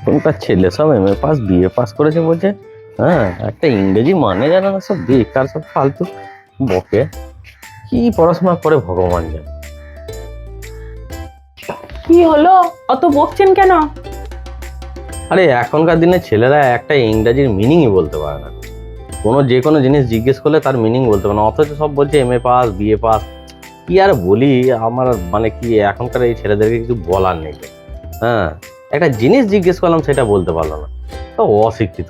এখনকার ছেলে সব এমএ পাস বিএ পাস করেছে বলছে, হ্যাঁ একটা ইংরেজি মানে জানে না, সব বেকার সব ফালতু বকে। কি পড়াশোনা করে ভগবান জানে। কি হলো, অত বকছেন কেন? আরে এখনকার দিনে ছেলেরা একটা ইংরাজির মিনিংই বলতে পারে না। যে কোনো জিনিস জিজ্ঞেস করলে তার মিনিং বলতে পারে না, অথচ সব বলছে এমএ পাস বিএ পাস। কি আর বলি, আমার মানে কি এখনকার এই ছেলেদেরকে কিছু বলার নেই। হ্যাঁ, একটা জিনিস জিজ্ঞেস করলাম সেটা বলতে পারলো না, তো অশিক্ষিত।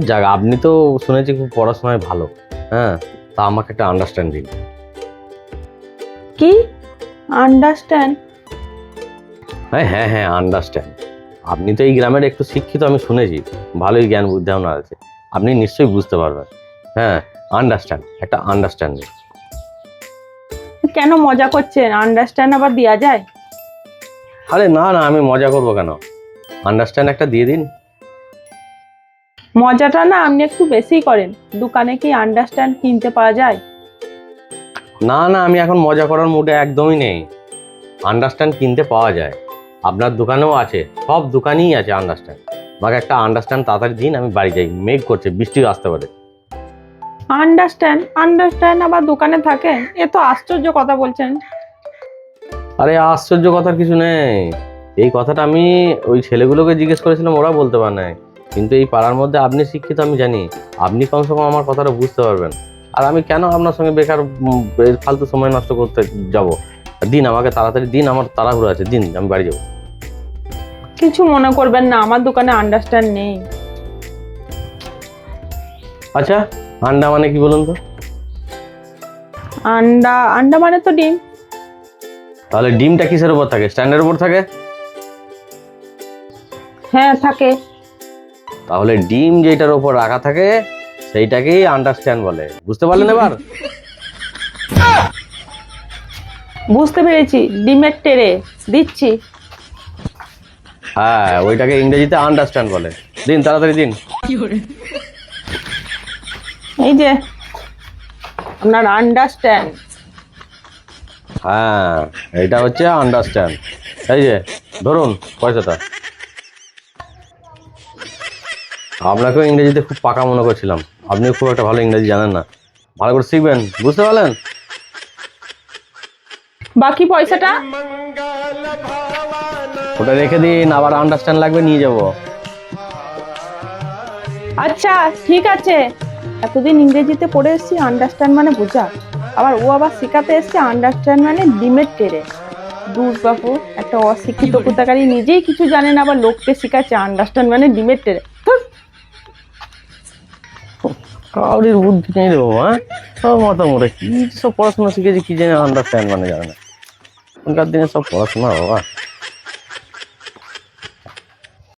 যাক, আপনি তো শুনেছি খুব পড়াশোনায় ভালো। হ্যাঁ, তা আমাকে একটা আন্ডারস্ট্যান্ড দিন। কি আন্ডারস্ট্যান্ড? হ্যাঁ হ্যাঁ হ্যাঁ, আন্ডারস্ট্যান্ড। আপনি তো এই গ্রামের একটু শিক্ষিত, আমি শুনেছি, ভালোই জ্ঞান বুদ্ধি আপনার আছে, আপনি নিশ্চয়ই বুঝতে পারবেন। হ্যাঁ, আন্ডারস্ট্যান্ড, একটা আন্ডারস্ট্যান্ডিং। কেন মজা করছেন? আন্ডারস্ট্যান্ড আবার দেওয়া যায়? আরে না না, আমি মজা করবো কেন, আন্ডারস্ট্যান্ড একটা দিয়ে দিন। মজাটা না আপনি একটু বেশি করেন। দোকানে কি আন্ডারস্ট্যান্ড কিনতে পাওয়া যায়? না না, আমি এখন মজা করার মুডে একদমই নেই। আন্ডারস্ট্যান্ড কিনতে পাওয়া যায়, আপনার দোকানেও আছে, সব দোকানেই আছে আন্ডারস্ট্যান্ড। আমাকে একটা আন্ডারস্ট্যান্ড তাড়াতাড়ি দিন, আমি বাড়ি যাই, মেঘ করছে, বৃষ্টি আসতে পারে। আন্ডারস্ট্যান্ড আন্ডারস্ট্যান্ড আবার দোকানে থাকে? এ তো আশ্চর্য কথা বলছেন। আরে আশ্চর্য কথার কিছু নেই, এই কথাটা আমি ওই ছেলেগুলোকে জিজ্ঞেস করেছিলাম, ওরা বলতে পারে নাই। কিন্তু এই পাড়ার মধ্যে আপনি শিক্ষিত, আমি জানি, আপনি কমসে কম আমার কথাটা বুঝতে পারবেন। আর আমি কেন আপনার সঙ্গে বেকার ফালতু সময় নষ্ট করতে যাব। দিন, আমাকে তাড়াতাড়ি দিন, আমার তাড়াহুড়ো আছে, দিন, আমি বাড়ি যাবো। কিছু মনে করবেন না, আমার দোকানে আন্ডারস্ট্যান্ড নেই। আচ্ছা, আন্ডা মানে কি বলুন তো? আন্ডা আন্ডা মানে তো ডিম। তাহলে ডিমটা কিসের উপর থাকে? স্ট্যান্ডের উপর থাকে? হ্যাঁ থাকে। তাহলে ডিম যেটার উপর রাখা থাকে সেইটাকেই আন্ডারস্ট্যান্ড বলে, বুঝতে পারলেন এবার? বুঝতে পেরেছি, ডিমের টেরে দিচ্ছি। হ্যাঁ, ওইটাকে ইংরেজিতে আন্ডারস্ট্যান্ড বলে। দিন, তাড়াতাড়ি দিন। এই যে আপনার আন্ডারস্ট্যান্ড। হ্যাঁ, এটা হচ্ছে আন্ডারস্ট্যান্ড। এই যে ধরুন পয়সাটা। আপনাকেও ইংরেজিতে খুব পাকা মনে করছিলাম, আপনিও খুব একটা ভালো ইংরেজি জানেন না, ভালো করে শিখবেন, বুঝতে পারলেন? বাকি পয়সাটা? ওটা রেখে দিন, আবার আন্ডারস্ট্যান্ড লাগবে, নিয়ে যাব। আচ্ছা ঠিক আছে। এতদিন ইংরেজিতে পড়ে এসেছি আন্ডারস্ট্যান্ড মানে বোঝা, আবার ও আবার শেখাতে এসছে আন্ডারস্ট্যান্ড মানে ডিমের টেরে। দূর বাবু, একটা অশিক্ষিত কোথাকারী নিজেই কিছু জানে না, আবার লোককে শেখাচ্ছে আন্ডারস্ট্যান্ড মানে ডিমের টেরে। কাউরির বুদ্ধি নেই রে বাবা, সব মতামত কি সব পড়াশোনা শিখেছি, কি জানে আন্ডারস্ট্যান্ড মানে জানে না। এখনকার দিনে সব পড়াশোনা বাবা।